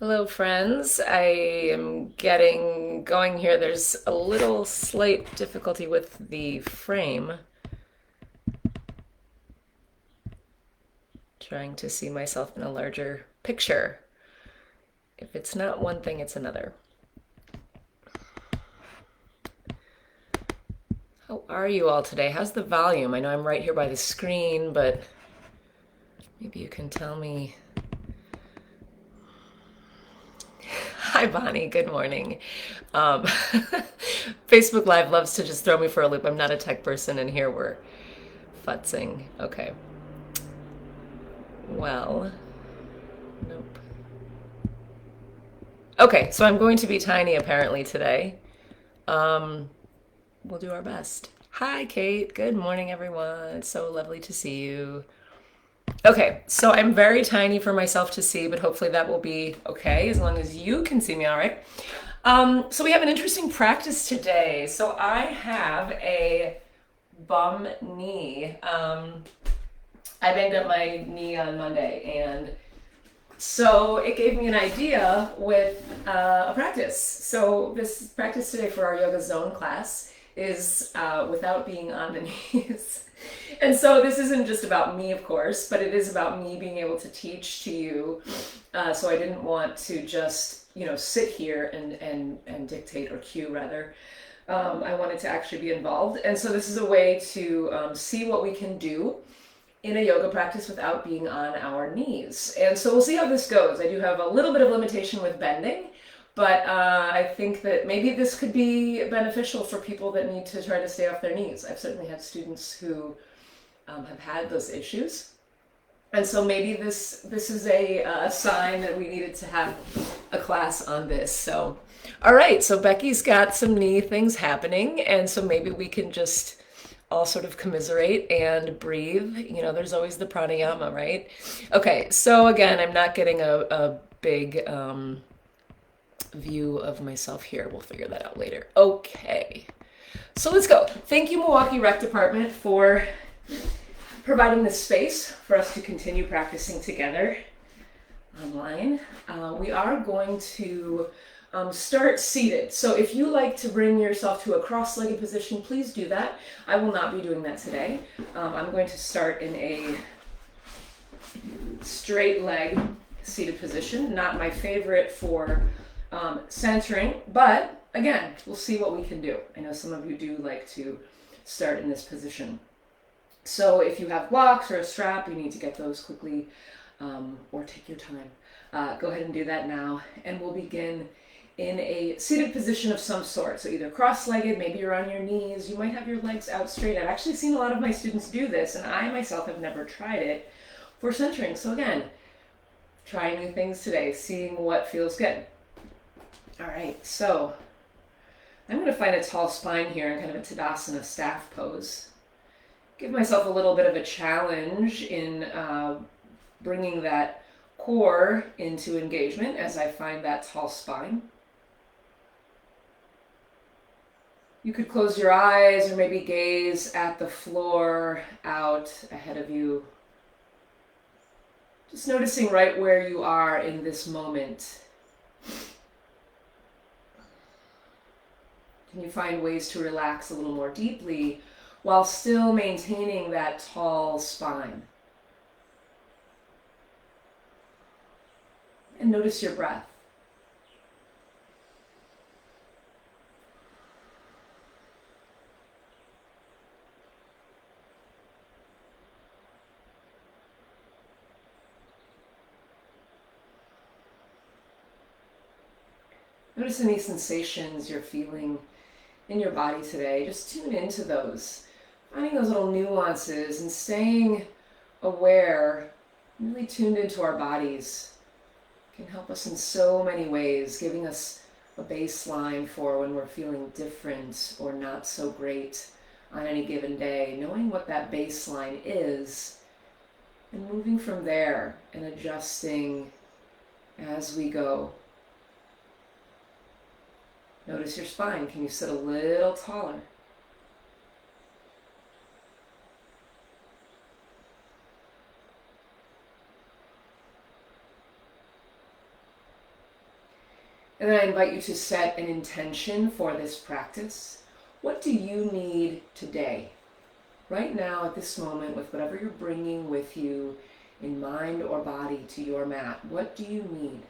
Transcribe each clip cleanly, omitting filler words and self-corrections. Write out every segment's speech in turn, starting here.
Hello, friends. I am getting going here. There's a little slight difficulty with the frame. Trying to see myself in a larger picture. If it's not one thing, it's another. How are you all today? How's the volume? I know I'm right here by the screen, but maybe you can tell me. Hi, Bonnie. Good morning. Um, Facebook Live loves to just throw me for a loop. I'm not a tech person, and here we're futzing. Okay. Well, nope. Okay, so I'm going to be tiny apparently today. Um, we'll do our best. Hi, Kate. Good morning, everyone. It's so lovely to see you. Okay, so I'm very tiny for myself to see, but hopefully that will be okay as long as you can see me all right. So we have an interesting practice today. So I have a bum knee. I banged up my knee on Monday, and so it gave me an idea with a practice. So this practice today for our yoga zone class is without being on the knees. And so this isn't just about me, of course, but it is about me being able to teach to you. So I didn't want to just sit here and dictate or cue rather. I wanted to actually be involved, and so this is a way to see what we can do in a yoga practice without being on our knees. And so we'll see how this goes. I do have a little bit of limitation with bending, but I think that maybe this could be beneficial for people that need to try to stay off their knees. I've certainly had students who have had those issues. And so maybe this is a sign that we needed to have a class on this. So, all right. So Becky's got some knee things happening, and so maybe we can just all sort of commiserate and breathe. There's always the pranayama, right? Okay. So again, I'm not getting a big view of myself here. We'll figure that out later. Okay. So let's go. Thank you, Milwaukee Rec Department, for providing the space for us to continue practicing together online. We are going to start seated. So if you like to bring yourself to a cross-legged position, please do that. I will not be doing that today. I'm going to start in a straight leg seated position. Not my favorite for centering, but again, we'll see what we can do. I know some of you do like to start in this position. So if you have blocks or a strap, you need to get those quickly, or take your time. Go ahead and do that now, and we'll begin in a seated position of some sort. So either cross-legged, maybe you're on your knees, you might have your legs out straight. I've actually seen a lot of my students do this, and I myself have never tried it for centering. So again, trying new things today, seeing what feels good. All right, so I'm going to find a tall spine here in kind of a Tadasana staff pose. Give myself a little bit of a challenge in bringing that core into engagement as I find that tall spine. You could close your eyes or maybe gaze at the floor out ahead of you. Just noticing right where you are in this moment. Can you find ways to relax a little more deeply while still maintaining that tall spine? And notice your breath. Notice any sensations you're feeling in your body today. Just tune into those, finding those little nuances and staying aware, really tuned into our bodies can help us in so many ways, giving us a baseline for when we're feeling different or not so great on any given day, knowing what that baseline is and moving from there and adjusting as we go. Notice your spine. Can you sit a little taller? And then I invite you to set an intention for this practice. What do you need today? Right now, at this moment, with whatever you're bringing with you in mind or body to your mat, what do you need?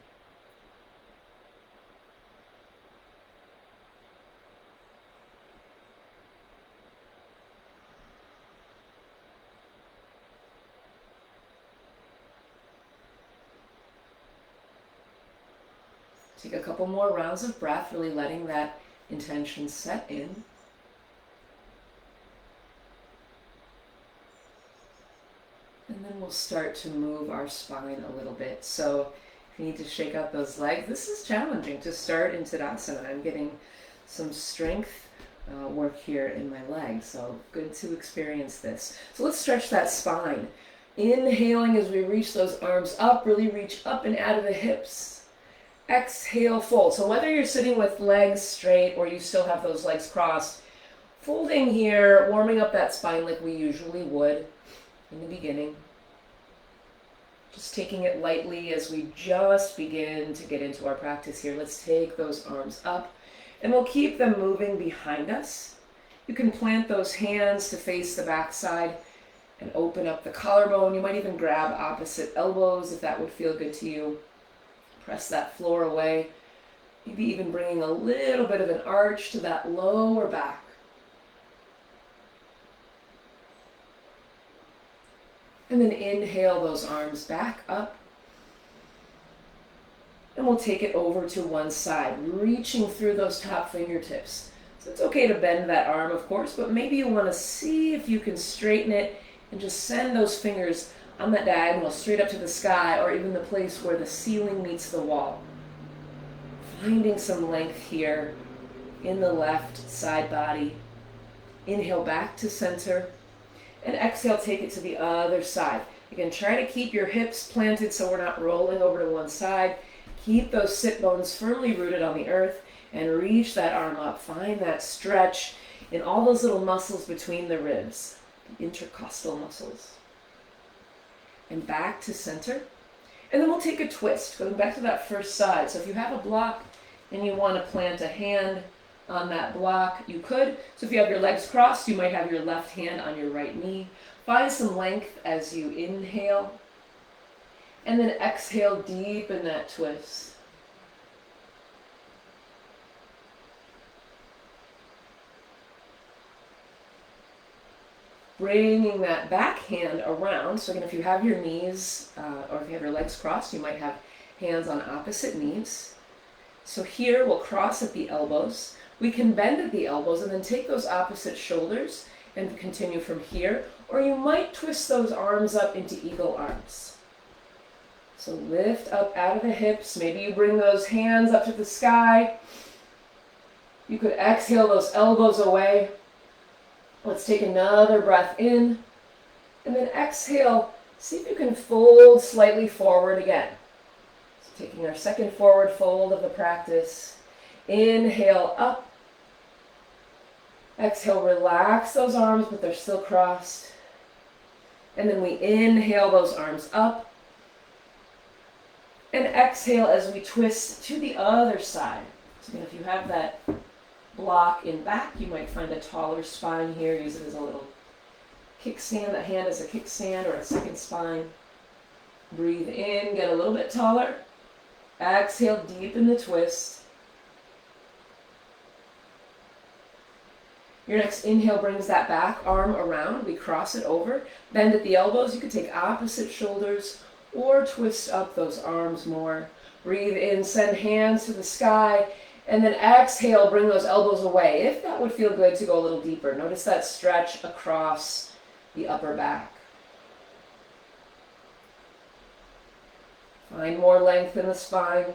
Take a couple more rounds of breath, really letting that intention set in. And then we'll start to move our spine a little bit. So if you need to shake out those legs, this is challenging to start in Tadasana. I'm getting some strength work here in my legs, so good to experience this. So let's stretch that spine. Inhaling as we reach those arms up, really reach up and out of the hips. Exhale, fold. So whether you're sitting with legs straight or you still have those legs crossed, folding here, warming up that spine like we usually would in the beginning. Just taking it lightly as we just begin to get into our practice here. Let's take those arms up and we'll keep them moving behind us. You can plant those hands to face the backside and open up the collarbone. You might even grab opposite elbows if that would feel good to you. Press that floor away. Maybe even bringing a little bit of an arch to that lower back. And then inhale those arms back up. And we'll take it over to one side, reaching through those top fingertips. So it's okay to bend that arm, of course, but maybe you want to see if you can straighten it and just send those fingers on that diagonal straight up to the sky, or even the place where the ceiling meets the wall. Finding some length here in the left side body. Inhale back to center, and exhale, take it to the other side. Again, try to keep your hips planted so we're not rolling over to one side. Keep those sit bones firmly rooted on the earth, and reach that arm up. Find that stretch in all those little muscles between the ribs, the intercostal muscles. And back to center. And then we'll take a twist, going back to that first side. So if you have a block and you want to plant a hand on that block, you could. So if you have your legs crossed, you might have your left hand on your right knee. Find some length as you inhale. And then exhale, deepen that twist. Bringing that back hand around. So again, if you have your knees, or if you have your legs crossed, you might have hands on opposite knees. So here we'll cross at the elbows. We can bend at the elbows and then take those opposite shoulders and continue from here. Or you might twist those arms up into eagle arms. So lift up out of the hips. Maybe you bring those hands up to the sky. You could exhale those elbows away. Let's take another breath in, and then exhale. See if you can fold slightly forward again. So taking our second forward fold of the practice. Inhale up. Exhale, relax those arms, but they're still crossed. And then we inhale those arms up. And exhale as we twist to the other side. So again, if you have that block in back, you might find a taller spine here. Use it as a little kickstand, a hand as a kickstand or a second spine. Breathe in, get a little bit taller. Exhale, deepen the twist. Your next inhale brings that back arm around. We cross it over. Bend at the elbows. You could take opposite shoulders or twist up those arms more. Breathe in, send hands to the sky. And then exhale, bring those elbows away. If that would feel good to go a little deeper. Notice that stretch across the upper back. Find more length in the spine.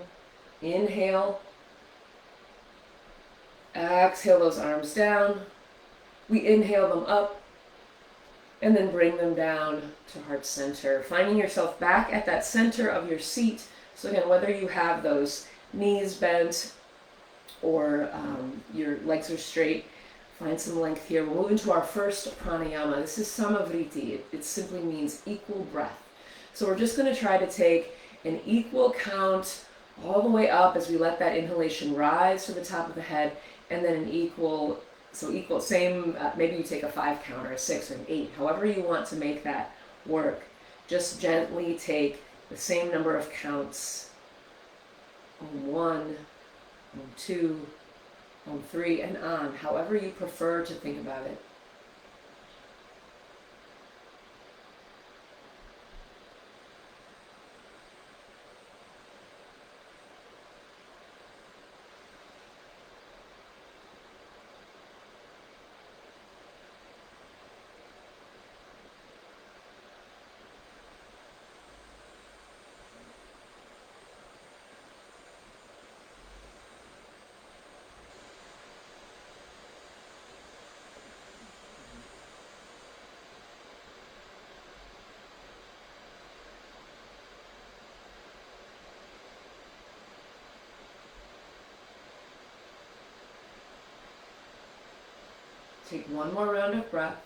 Inhale. Exhale those arms down. We inhale them up. And then bring them down to heart center. Finding yourself back at that center of your seat. So again, whether you have those knees bent or your legs are straight, find some length here. We'll move into our first pranayama. This is samavriti. It simply means equal breath. So we're just going to try to take an equal count all the way up as we let that inhalation rise to the top of the head, and then an equal, same, maybe you take a 5 count or a 6 or an 8, however you want to make that work. Just gently take the same number of counts on 1, on 2, on 3, and on, however you prefer to think about it. Take one more round of breath.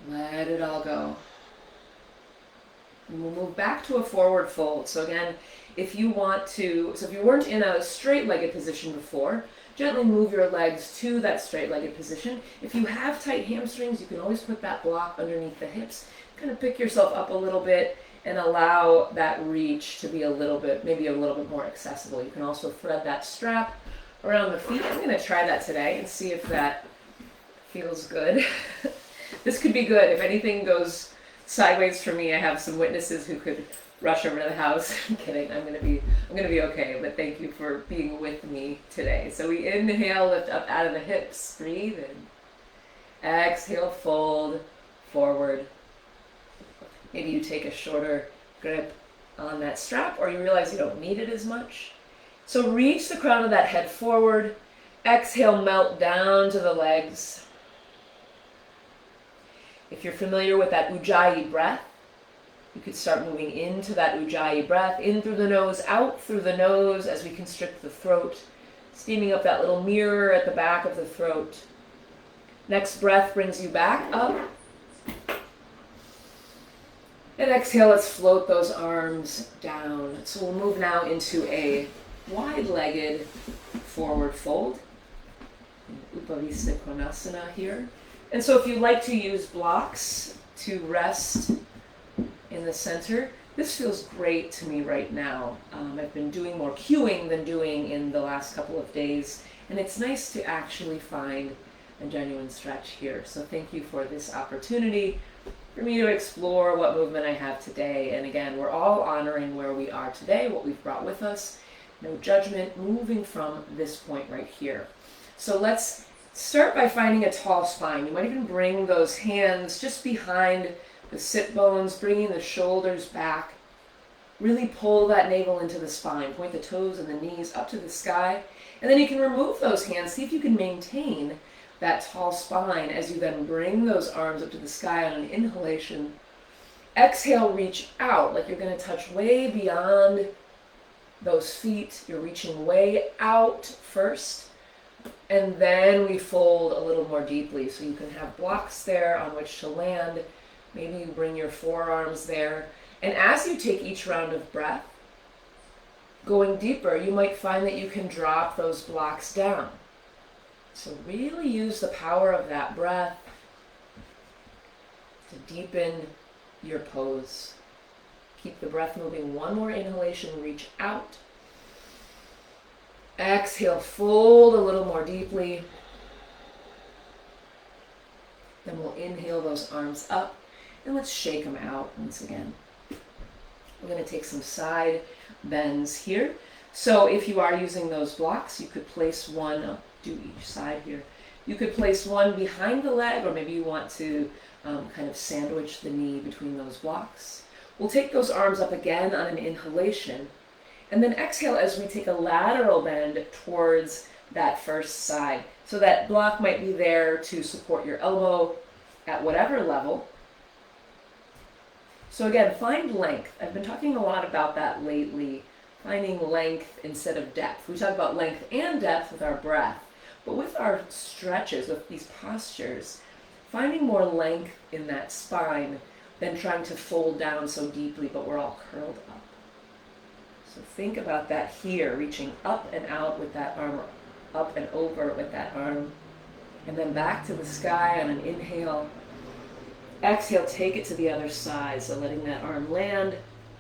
Let it all go. And we'll move back to a forward fold. So again, if you weren't in a straight-legged position before, gently move your legs to that straight-legged position. If you have tight hamstrings, you can always put that block underneath the hips. Kind of pick yourself up a little bit and allow that reach to be maybe a little bit more accessible. You can also thread that strap around the feet. I'm going to try that today and see if that feels good. This could be good. If anything goes sideways for me, I have some witnesses who could rush over to the house. I'm kidding. I'm gonna be okay. But thank you for being with me today. So we inhale, lift up out of the hips, breathe in. Exhale, fold forward. Maybe you take a shorter grip on that strap, or you realize you don't need it as much. So reach the crown of that head forward. Exhale, melt down to the legs. If you're familiar with that Ujjayi breath, you could start moving into that Ujjayi breath, in through the nose, out through the nose as we constrict the throat, steaming up that little mirror at the back of the throat. Next breath brings you back up. And exhale, let's float those arms down. So we'll move now into a wide-legged forward fold. Upavista Konasana here. And so if you like to use blocks to rest in the center, this feels great to me right now. I've been doing more cueing than doing in the last couple of days, and it's nice to actually find a genuine stretch here. So thank you for this opportunity for me to explore what movement I have today. And again, we're all honoring where we are today, what we've brought with us. No judgment, moving from this point right here. So let's start by finding a tall spine. You might even bring those hands just behind the sit bones, bringing the shoulders back. Really pull that navel into the spine. Point the toes and the knees up to the sky. And then you can remove those hands. See if you can maintain that tall spine as you then bring those arms up to the sky on an inhalation. Exhale, reach out like you're going to touch way beyond those feet. You're reaching way out first. And then we fold a little more deeply. So you can have blocks there on which to land. Maybe you bring your forearms there. And as you take each round of breath, going deeper, you might find that you can drop those blocks down. So really use the power of that breath to deepen your pose. Keep the breath moving. One more inhalation, reach out. Exhale, fold a little more deeply. Then we'll inhale those arms up, and let's shake them out once again. We're going to take some side bends here. So if you are using those blocks, you could place one, do each side here. You could place one behind the leg, or maybe you want to kind of sandwich the knee between those blocks. We'll take those arms up again on an inhalation, and then exhale as we take a lateral bend towards that first side. So that block might be there to support your elbow at whatever level. So again, find length. I've been talking a lot about that lately, finding length instead of depth. We talk about length and depth with our breath, but with our stretches, with these postures, finding more length in that spine than trying to fold down so deeply, but we're all curled up. So think about that here, reaching up and out with that arm, up and over with that arm, and then back to the sky on an inhale. Exhale, take it to the other side, so letting that arm land.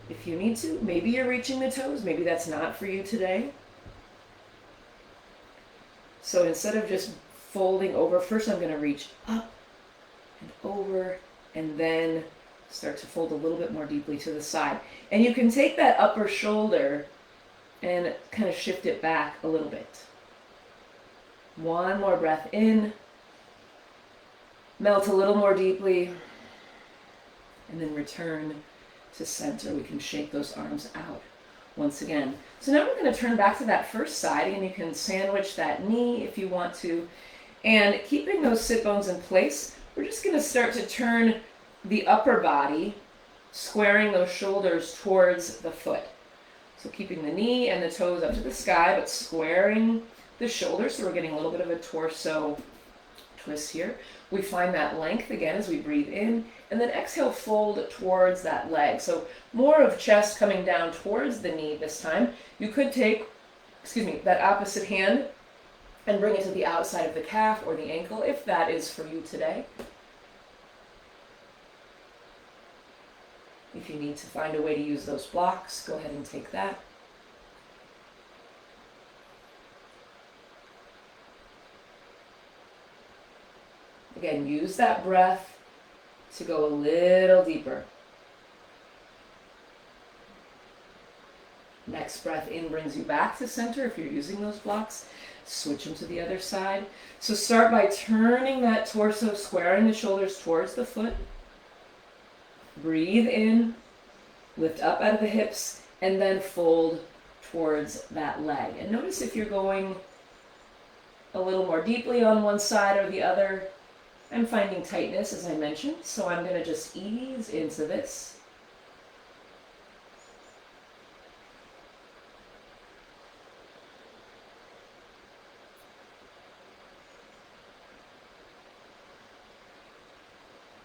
If you need to, maybe you're reaching the toes, maybe that's not for you today. So instead of just folding over, first I'm going to reach up and over, and then start to fold a little bit more deeply to the side. And you can take that upper shoulder and kind of shift it back a little bit. One more breath in. Melt a little more deeply. And then return to center. We can shake those arms out once again. So now we're going to turn back to that first side, and you can sandwich that knee if you want to. And keeping those sit bones in place, we're just going to start to turn the upper body, squaring those shoulders towards the foot. So keeping the knee and the toes up to the sky, but squaring the shoulders, so we're getting a little bit of a torso twist here. We find that length again as we breathe in, and then exhale, fold towards that leg. So more of chest coming down towards the knee this time. You could take, that opposite hand and bring it to the outside of the calf or the ankle, if that is for you today. If you need to find a way to use those blocks, go ahead and take that. Again, use that breath to go a little deeper. Next breath in brings you back to center if you're using those blocks. Switch them to the other side. So start by turning that torso, squaring the shoulders towards the foot. Breathe in, lift up out of the hips, and then fold towards that leg. And notice if you're going a little more deeply on one side or the other. I'm finding tightness, as I mentioned, so I'm going to just ease into this.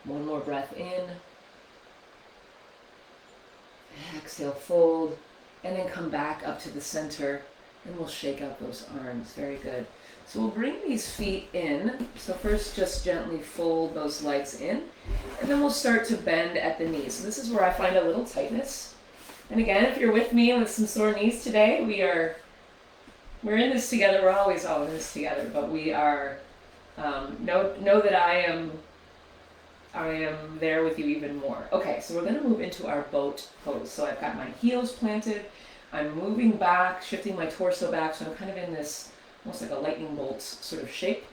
One more breath in. Exhale, fold, and then come back up to the center, and we'll shake out those arms. Very good. So we'll bring these feet in. So first just gently fold those legs in, and then we'll start to bend at the knees. So this is where I find a little tightness. And again, if you're with me with some sore knees today, we're in this together. We're always all in this together, but we are, know that I am there with you even more. Okay, so we're going to move into our boat pose. So I've got my heels planted. I'm moving back, shifting my torso back, so I'm kind of in this almost like a lightning bolt sort of shape.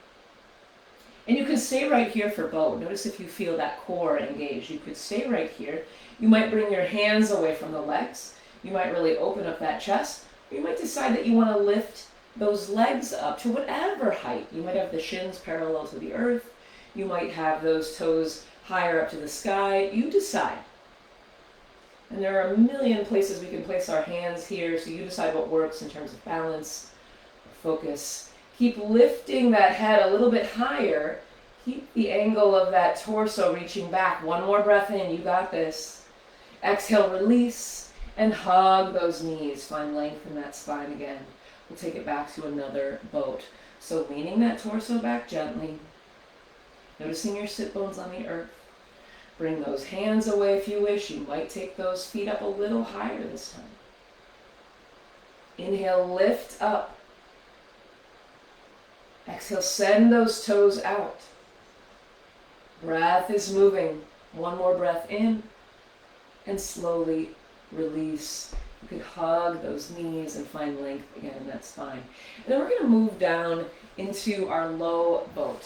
And you can stay right here for boat. Notice if you feel that core engaged. You could stay right here. You might bring your hands away from the legs. You might really open up that chest. Or you might decide that you want to lift those legs up to whatever height. You might have the shins parallel to the earth. You might have those toes higher up to the sky. You decide. And there are a million places we can place our hands here, so you decide what works in terms of balance, focus. Keep lifting that head a little bit higher. Keep the angle of that torso reaching back. One more breath in, you got this. Exhale, release, and hug those knees. Find length in that spine again. We'll take it back to another boat. So leaning that torso back gently. Noticing your sit bones on the earth. Bring those hands away if you wish. You might take those feet up a little higher this time. Inhale, lift up. Exhale, send those toes out. Breath is moving. One more breath in, and slowly release. You can hug those knees and find length again in that spine. And then we're going to move down into our low boat.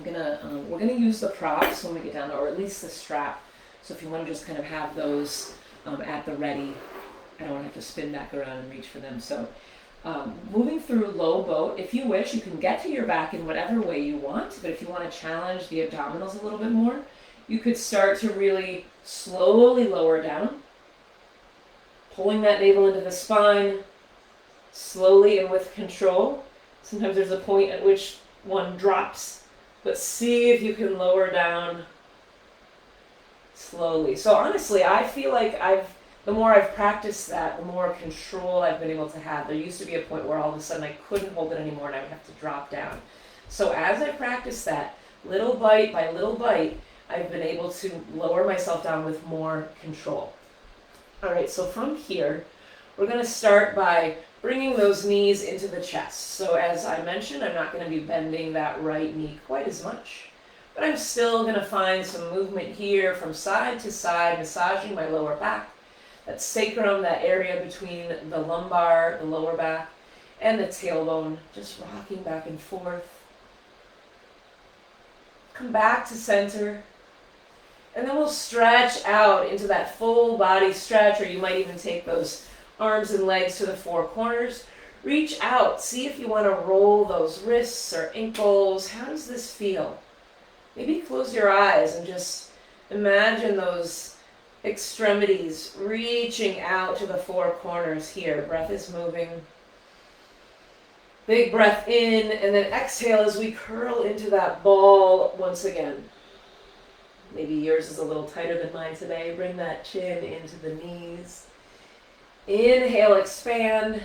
We're gonna use the props when we get down there, or at least the strap. So if you want to just kind of have those at the ready, I don't want to have to spin back around and reach for them. So moving through low boat, if you wish, you can get to your back in whatever way you want. But if you want to challenge the abdominals a little bit more, you could start to really slowly lower down, pulling that navel into the spine, slowly and with control. Sometimes there's a point at which one drops. But see if you can lower down slowly. So honestly, I feel like the more I've practiced that, the more control I've been able to have. There used to be a point where all of a sudden I couldn't hold it anymore and I would have to drop down. So as I practice that, little bite by little bite, I've been able to lower myself down with more control. All right, so from here, we're going to start by bringing those knees into the chest. So as I mentioned, I'm not going to be bending that right knee quite as much, but I'm still going to find some movement here from side to side, massaging my lower back, that sacrum, that area between the lumbar, the lower back, and the tailbone, just rocking back and forth. Come back to center. And then we'll stretch out into that full body stretch, or you might even take those arms and legs to the four corners. Reach out. See if you want to roll those wrists or ankles. How does this feel? Maybe close your eyes and just imagine those extremities reaching out to the four corners here. Breath is moving. Big breath in, and then exhale as we curl into that ball once again. Maybe yours is a little tighter than mine today. Bring that chin into the knees. Inhale, expand.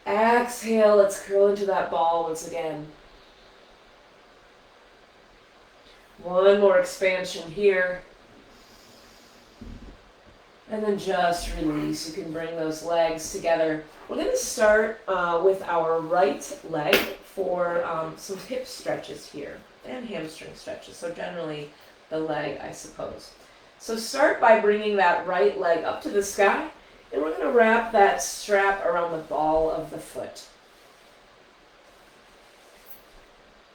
Exhale, let's curl into that ball once again. One more expansion here. And then just release. You can bring those legs together. We're going to start with our right leg for some hip stretches here and hamstring stretches. So generally the leg, I suppose. So start by bringing that right leg up to the sky, and we're going to wrap that strap around the ball of the foot.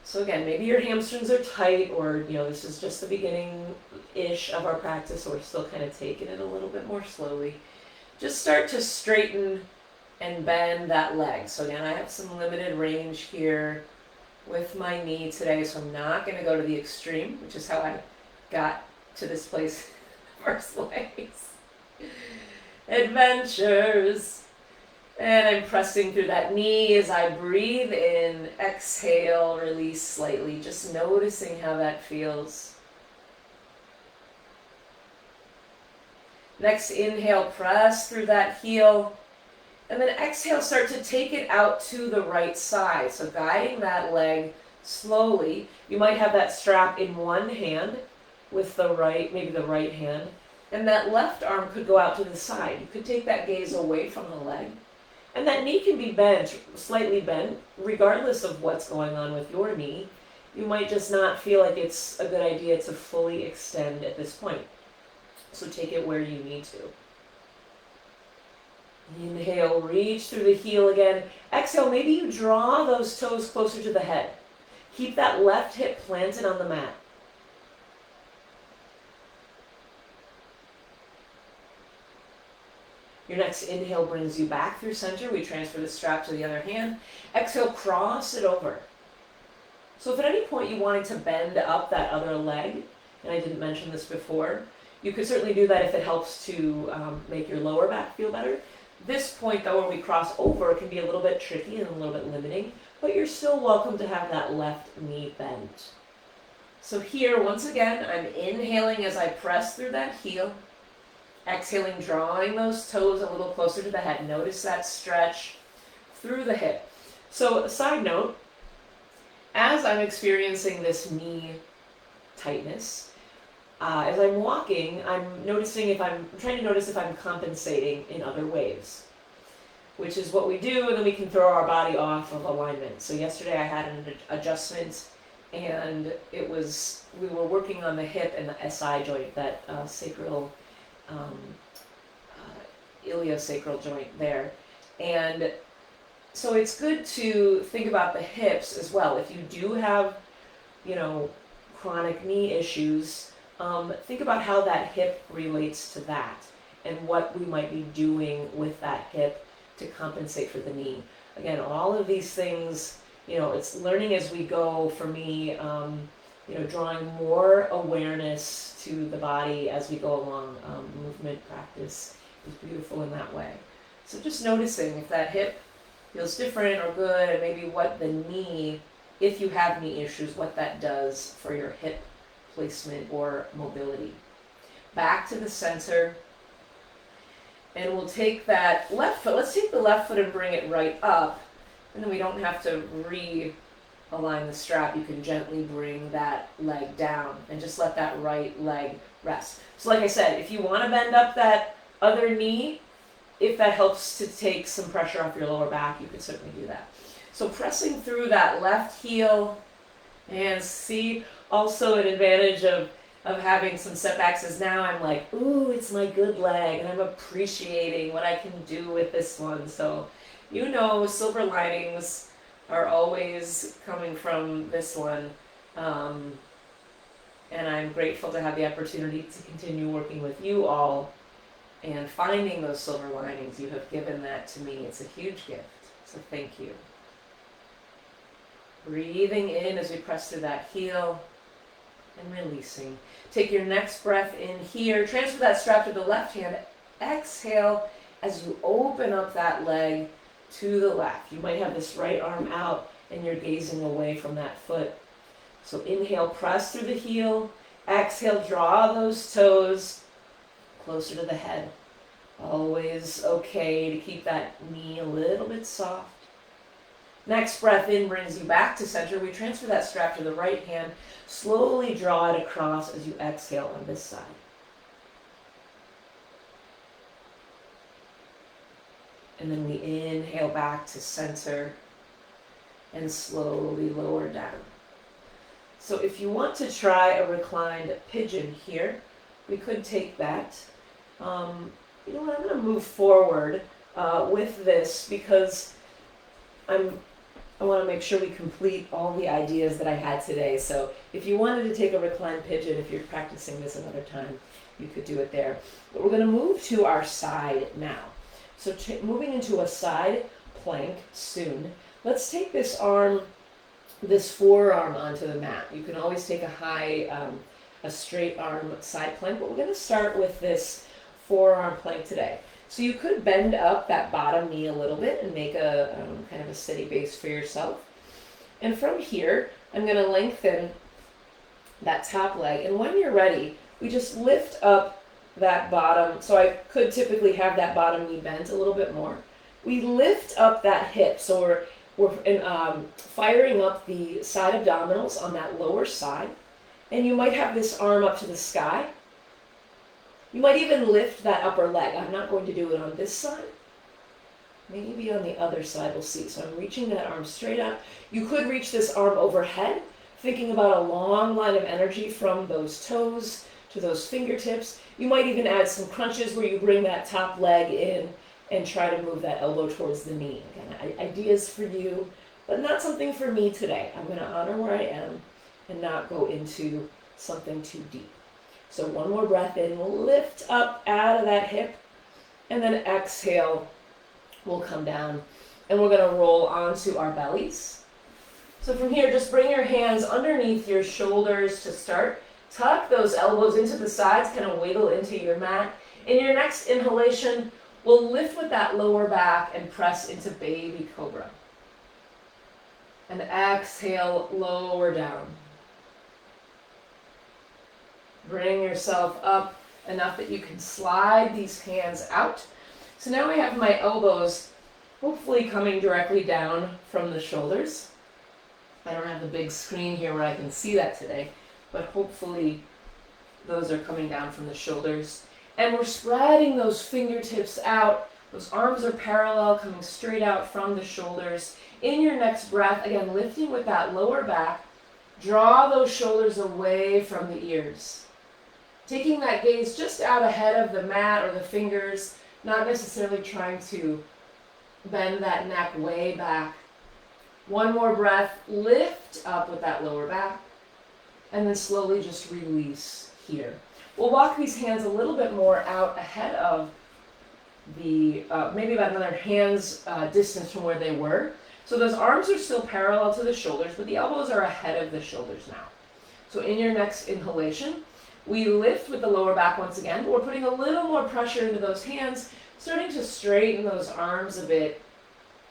So again, maybe your hamstrings are tight, or this is just the beginning-ish of our practice, so we're still kind of taking it a little bit more slowly. Just start to straighten and bend that leg. So again, I have some limited range here with my knee today, so I'm not going to go to the extreme, which is how I got to this place in the first place. Adventures. And I'm pressing through that knee as I breathe in, exhale, release slightly, just noticing how that feels. Next, inhale, press through that heel. And then exhale, start to take it out to the right side. So guiding that leg slowly. You might have that strap in one hand with the right, maybe the right hand. And that left arm could go out to the side. You could take that gaze away from the leg. And that knee can be bent, slightly bent, regardless of what's going on with your knee. You might just not feel like it's a good idea to fully extend at this point. So take it where you need to. Inhale, reach through the heel again. Exhale, maybe you draw those toes closer to the head. Keep that left hip planted on the mat. Your next inhale brings you back through center. We transfer the strap to the other hand. Exhale, cross it over. So if at any point you wanted to bend up that other leg, and I didn't mention this before, you could certainly do that if it helps to make your lower back feel better. This point, though, where we cross over, can be a little bit tricky and a little bit limiting, but you're still welcome to have that left knee bent. So here, once again, I'm inhaling as I press through that heel. Exhaling, drawing those toes a little closer to the head. Notice that stretch through the hip. So, a side note, as I'm experiencing this knee tightness, as I'm walking, I'm trying to notice if I'm compensating in other ways, which is what we do, and then we can throw our body off of alignment. So yesterday I had an adjustment, and we were working on the hip and the SI joint, that sacral iliosacral joint there. And so it's good to think about the hips as well. If you do have, chronic knee issues, think about how that hip relates to that and what we might be doing with that hip to compensate for the knee. Again, all of these things, it's learning as we go for me, drawing more awareness to the body as we go along. Movement practice is beautiful in that way. So just noticing if that hip feels different or good, and maybe what the knee, if you have knee issues, what that does for your hip placement or mobility. Back to the center. And we'll take that left foot. Let's take the left foot and bring it right up. And then we don't have to realign the strap. You can gently bring that leg down and just let that right leg rest. So like I said, if you want to bend up that other knee, if that helps to take some pressure off your lower back, you can certainly do that. So pressing through that left heel, and see also an advantage of having some setbacks is now I'm like, ooh, it's my good leg, and I'm appreciating what I can do with this one. So, you know, silver linings are always coming from this one. And I'm grateful to have the opportunity to continue working with you all and finding those silver linings. You have given that to me. It's a huge gift. So thank you. Breathing in as we press through that heel and releasing. Take your next breath in here. Transfer that strap to the left hand. Exhale as you open up that leg to the left. You might have this right arm out and you're gazing away from that foot. So inhale, press through the heel. Exhale, draw those toes closer to the head. Always okay to keep that knee a little bit soft. Next breath in brings you back to center. We transfer that strap to the right hand. Slowly draw it across as you exhale on this side. And then we inhale back to center and slowly lower down. So if you want to try a reclined pigeon here, we could take that. You know what, I'm going to move forward with this because I want to make sure we complete all the ideas that I had today. So if you wanted to take a reclined pigeon, if you're practicing this another time, you could do it there. But we're going to move to our side now. So moving into a side plank soon. Let's take this forearm onto the mat. You can always take a straight arm side plank, but we're going to start with this forearm plank today. So you could bend up that bottom knee a little bit and make a kind of a steady base for yourself. And from here, I'm going to lengthen that top leg. And when you're ready, we just lift up that bottom. So I could typically have that bottom knee bent a little bit more. We lift up that hip. So we're firing up the side abdominals on that lower side. And you might have this arm up to the sky. You might even lift that upper leg. I'm not going to do it on this side. Maybe on the other side, we'll see. So I'm reaching that arm straight up. You could reach this arm overhead, thinking about a long line of energy from those toes to those fingertips. You might even add some crunches where you bring that top leg in and try to move that elbow towards the knee. Again, ideas for you, but not something for me today. I'm going to honor where I am and not go into something too deep. So one more breath in, we'll lift up out of that hip, and then exhale, we'll come down, and we're gonna roll onto our bellies. So from here, just bring your hands underneath your shoulders to start. Tuck those elbows into the sides, kind of wiggle into your mat. In your next inhalation, we'll lift with that lower back and press into baby cobra. And exhale, lower down. Bring yourself up enough that you can slide these hands out. So now I have my elbows hopefully coming directly down from the shoulders. I don't have the big screen here where I can see that today, but hopefully those are coming down from the shoulders. And we're spreading those fingertips out. Those arms are parallel, coming straight out from the shoulders. In your next breath, again, lifting with that lower back, draw those shoulders away from the ears. Taking that gaze just out ahead of the mat or the fingers, not necessarily trying to bend that neck way back. One more breath, lift up with that lower back, and then slowly just release here. We'll walk these hands a little bit more out ahead of the, maybe about another hand's distance from where they were. So those arms are still parallel to the shoulders, but the elbows are ahead of the shoulders now. So in your next inhalation, we lift with the lower back once again, but we're putting a little more pressure into those hands, starting to straighten those arms a bit,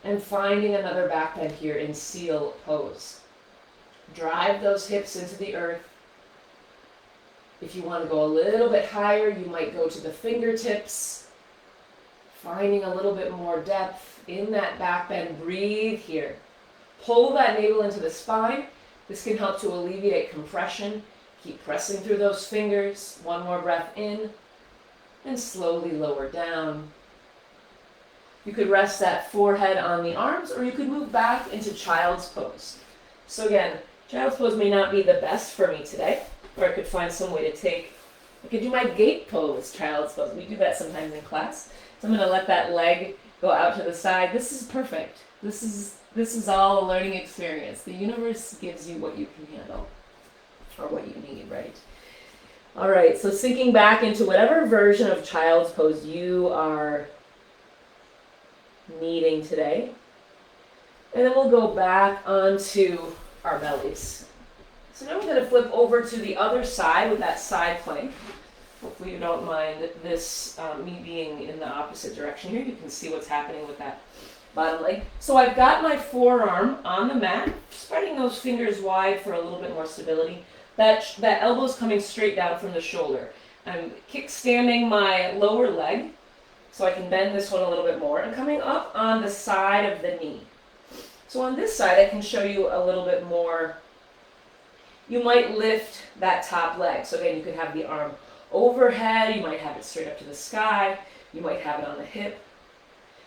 and finding another back bend here in seal pose. Drive those hips into the earth. If you want to go a little bit higher, you might go to the fingertips, finding a little bit more depth in that back bend. Breathe here. Pull that navel into the spine. This can help to alleviate compression. Keep pressing through those fingers. One more breath in, and slowly lower down. You could rest that forehead on the arms, or you could move back into child's pose. So again, child's pose may not be the best for me today, or I could find some way to I could do my gate pose, child's pose. We do that sometimes in class. So I'm going to let that leg go out to the side. This is perfect. This is all a learning experience. The universe gives you what you can handle, or what you need, right? All right, so sinking back into whatever version of child's pose you are needing today. And then we'll go back onto our bellies. So now we're going to flip over to the other side with that side plank. Hopefully you don't mind this, me being in the opposite direction here. You can see what's happening with that bottom leg. So I've got my forearm on the mat, spreading those fingers wide for a little bit more stability. That elbow's coming straight down from the shoulder. I'm kickstanding my lower leg so I can bend this one a little bit more. And coming up on the side of the knee. So on this side, I can show you a little bit more. You might lift that top leg. So again, you could have the arm overhead. You might have it straight up to the sky. You might have it on the hip.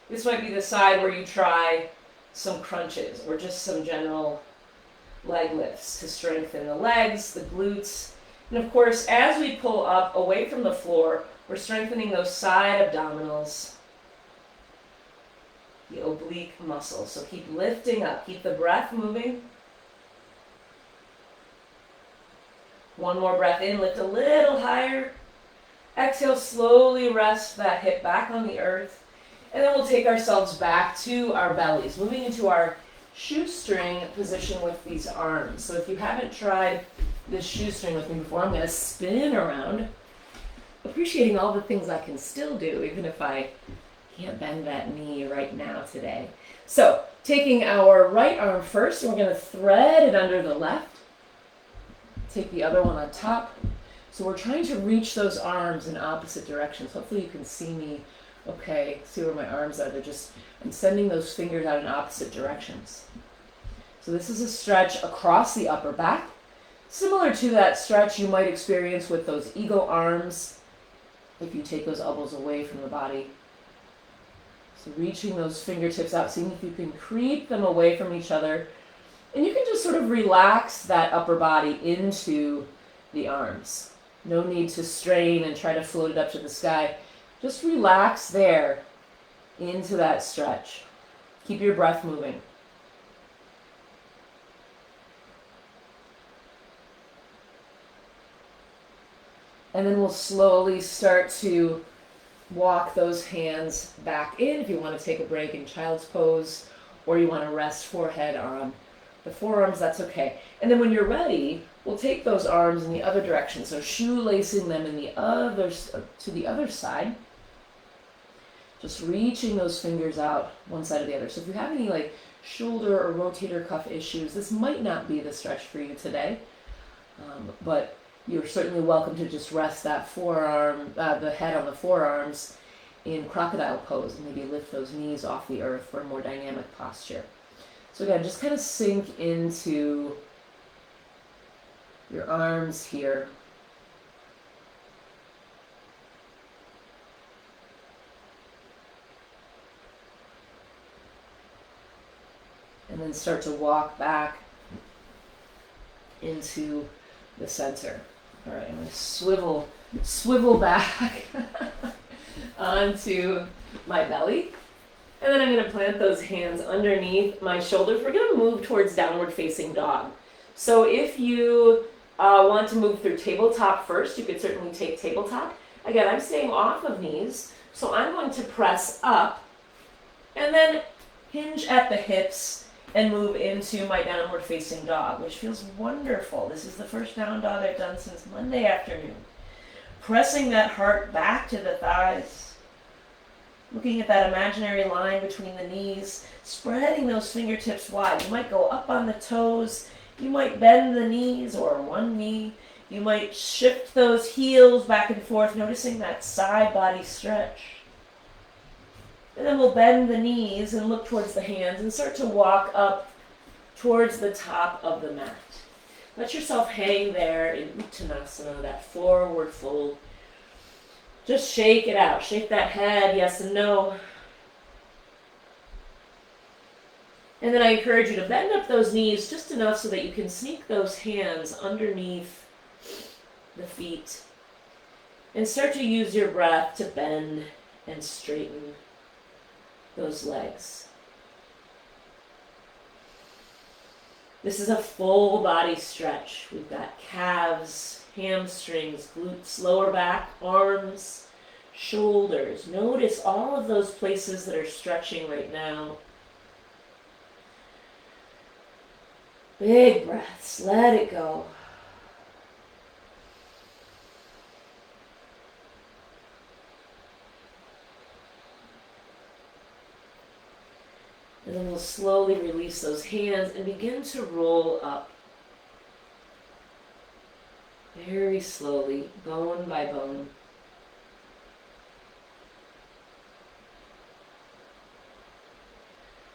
This might be the side where you try some crunches or just some general leg lifts to strengthen the legs, the glutes. And of course, as we pull up away from the floor, we're strengthening those side abdominals, the oblique muscles. So keep lifting up, keep the breath moving. One more breath in, lift a little higher. Exhale, slowly rest that hip back on the earth. And then we'll take ourselves back to our bellies, moving into our shoestring position with these arms. So if you haven't tried this shoestring with me before, I'm going to spin around, appreciating all the things I can still do, even if I can't bend that knee right now today. So taking our right arm first, we're going to thread it under the left. Take the other one on top. So we're trying to reach those arms in opposite directions. Hopefully you can see me okay. See where my arms are. I'm sending those fingers out in opposite directions. So this is a stretch across the upper back, similar to that stretch you might experience with those eagle arms if you take those elbows away from the body. So reaching those fingertips out, seeing if you can creep them away from each other. And you can just sort of relax that upper body into the arms. No need to strain and try to float it up to the sky. Just relax there into that stretch. Keep your breath moving. And then we'll slowly start to walk those hands back in if you want to take a break in child's pose, or you want to rest forehead on the forearms, that's okay. And then when you're ready, we'll take those arms in the other direction. So shoelacing them in to the other side. Just reaching those fingers out one side or the other. So if you have any like shoulder or rotator cuff issues, this might not be the stretch for you today. But you're certainly welcome to just rest that forearm, the head on the forearms in crocodile pose, and maybe lift those knees off the earth for a more dynamic posture. So again, just kind of sink into your arms here. And then start to walk back into the center. All right, I'm going to swivel back onto my belly. And then I'm going to plant those hands underneath my shoulders. We're going to move towards downward facing dog. So if you want to move through tabletop first, you could certainly take tabletop. Again, I'm staying off of knees, so I'm going to press up and then hinge at the hips and move into my downward facing dog, which feels wonderful. This is the first down dog I've done since Monday afternoon. Pressing that heart back to the thighs. Looking at that imaginary line between the knees, spreading those fingertips wide. You might go up on the toes, you might bend the knees or one knee. You might shift those heels back and forth, noticing that side body stretch. And then we'll bend the knees and look towards the hands and start to walk up towards the top of the mat. Let yourself hang there in Uttanasana, that forward fold. Just shake it out. Shake that head, yes and no. And then I encourage you to bend up those knees just enough so that you can sneak those hands underneath the feet. And start to use your breath to bend and straighten those legs. This is a full body stretch. We've got calves, hamstrings, glutes, lower back, arms, shoulders. Notice all of those places that are stretching right now. Big breaths. Let it go. And then we'll slowly release those hands and begin to roll up. Very slowly, bone by bone.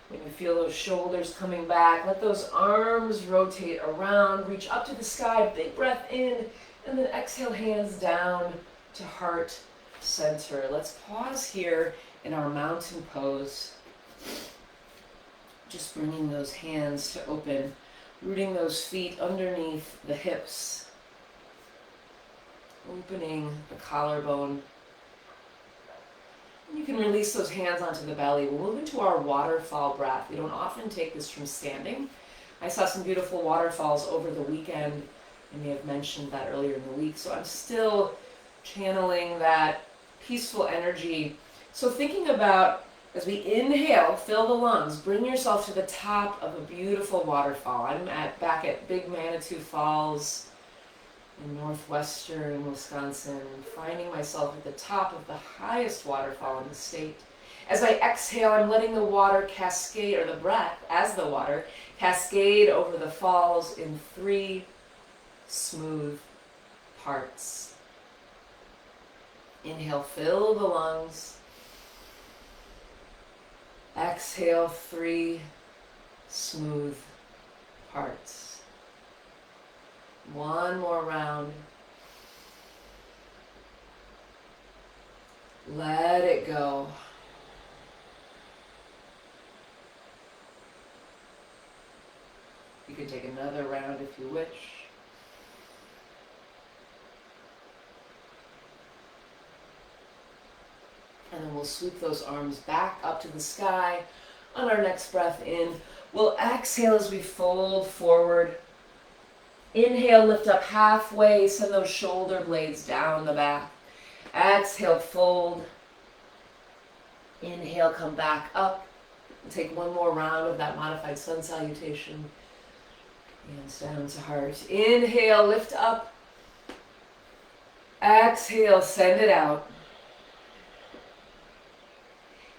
When you feel those shoulders coming back, let those arms rotate around, reach up to the sky, big breath in, and then exhale, hands down to heart center. Let's pause here in our mountain pose. Just bringing those hands to open, rooting those feet underneath the hips, opening the collarbone. You can release those hands onto the belly. We'll move into our waterfall breath. We don't often take this from standing. I saw some beautiful waterfalls over the weekend. I may have mentioned that earlier in the week. So I'm still channeling that peaceful energy. So thinking about, as we inhale, fill the lungs, bring yourself to the top of a beautiful waterfall. I'm back at Big Manitou Falls in northwestern Wisconsin, finding myself at the top of the highest waterfall in the state. As I exhale, I'm letting the water cascade, or the breath as the water, cascade over the falls in 3 smooth parts. Inhale, fill the lungs. Exhale, 3 smooth parts. One more round. Let it go. You can take another round if you wish. And then we'll sweep those arms back up to the sky. On our next breath in, we'll exhale as we fold forward. Inhale, lift up halfway, send those shoulder blades down the back. Exhale, fold. Inhale, come back up. We'll take one more round of that modified sun salutation. Hands down to heart. Inhale, lift up. Exhale, send it out.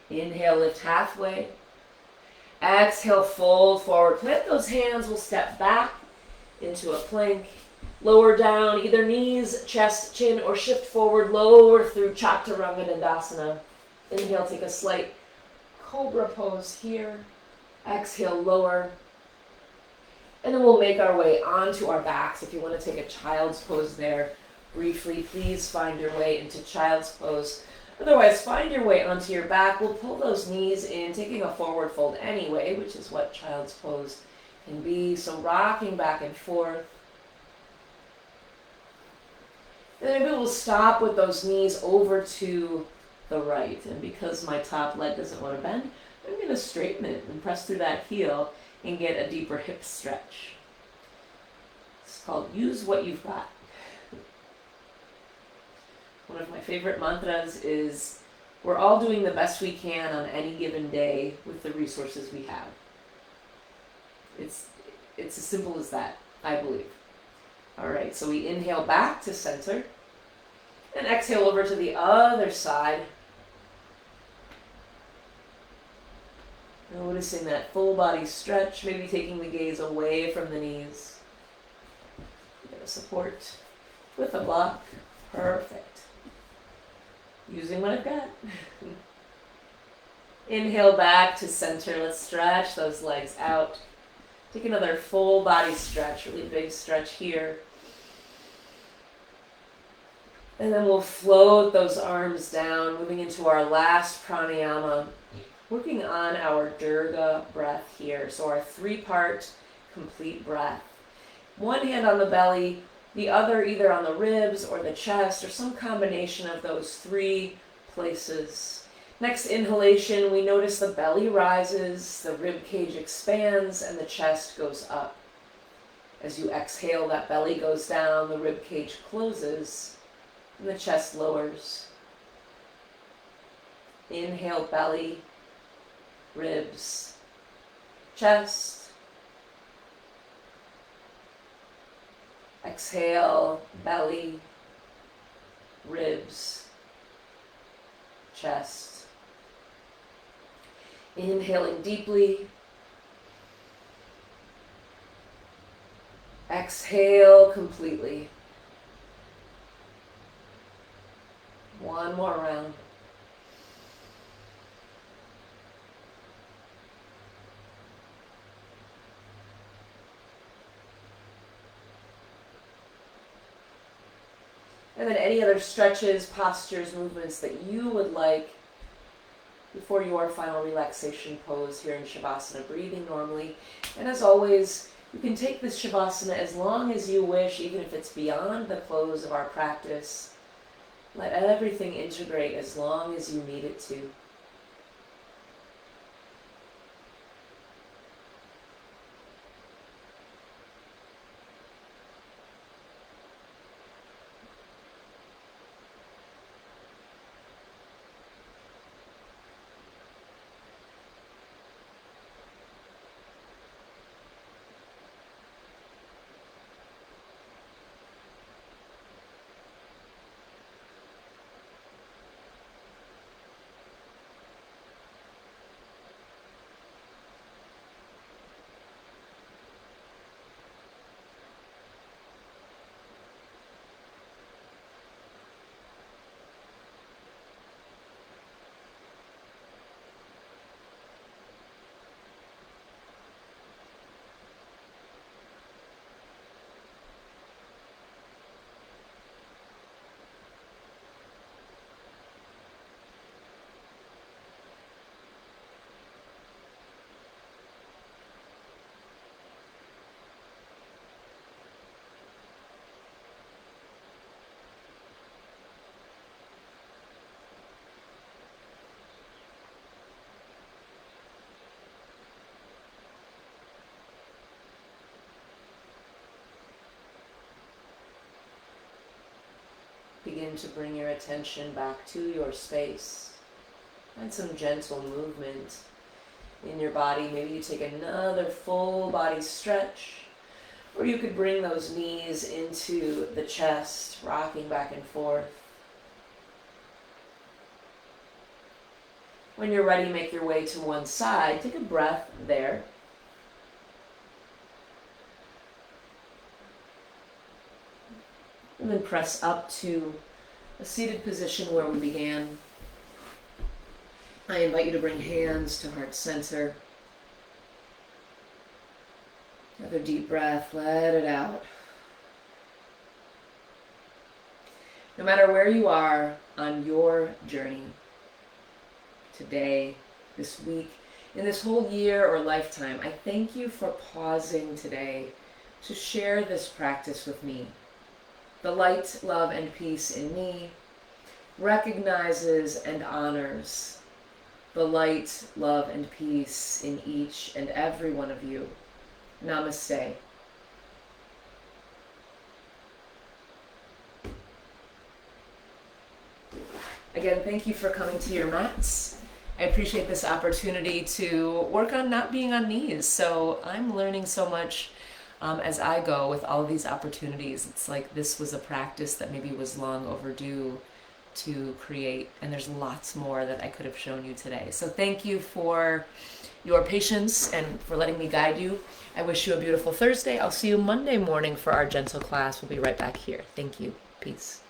Inhale, lift halfway. Exhale, fold forward. Plant those hands, we'll step back into a plank. Lower down, either knees, chest, chin, or shift forward, lower through Chaturanga Dandasana. Inhale, take a slight cobra pose here. Exhale, lower. And then we'll make our way onto our backs. If you want to take a child's pose there briefly, please find your way into child's pose. Otherwise, find your way onto your back. We'll pull those knees in, taking a forward fold anyway, which is what child's pose can be. So rocking back and forth. And then maybe we'll stop with those knees over to the right. And because my top leg doesn't want to bend, I'm going to straighten it and press through that heel and get a deeper hip stretch. It's called use what you've got. One of my favorite mantras is, we're all doing the best we can on any given day with the resources we have. It's as simple as that, I believe. All right, so we inhale back to center and exhale over to the other side. Noticing that full body stretch, maybe taking the gaze away from the knees. You're going to support with a block. Perfect. Using what I've got. Inhale back to center. Let's stretch those legs out. Take another full body stretch, really big stretch here. And then we'll float those arms down, moving into our last pranayama, working on our Durga breath here. So our 3-part complete breath. One hand on the belly, the other either on the ribs or the chest, or some combination of those 3 places. Next inhalation, we notice the belly rises, the rib cage expands, and the chest goes up. As you exhale, that belly goes down, the rib cage closes, and the chest lowers. Inhale, belly, ribs, chest. Exhale, belly, ribs, chest. Inhaling deeply. Exhale completely. One more round. And then any other stretches, postures, movements that you would like before your final relaxation pose here in Shavasana, breathing normally. And as always, you can take this Shavasana as long as you wish, even if it's beyond the close of our practice. Let everything integrate as long as you need it to. Begin to bring your attention back to your space. And some gentle movement in your body. Maybe you take another full body stretch. Or you could bring those knees into the chest, rocking back and forth. When you're ready, make your way to one side. Take a breath there. And then press up to a seated position where we began. I invite you to bring hands to heart center. Another deep breath, let it out. No matter where you are on your journey, today, this week, in this whole year or lifetime, I thank you for pausing today to share this practice with me. The light, love, and peace in me recognizes and honors the light, love, and peace in each and every one of you. Namaste. Again, thank you for coming to your mats. I appreciate this opportunity to work on not being on knees. So I'm learning so much as I go with all of these opportunities. It's like this was a practice that maybe was long overdue to create, and there's lots more that I could have shown you today. So thank you for your patience and for letting me guide you. I wish you a beautiful Thursday. I'll see you Monday morning for our gentle class. We'll be right back here. Thank you. Peace.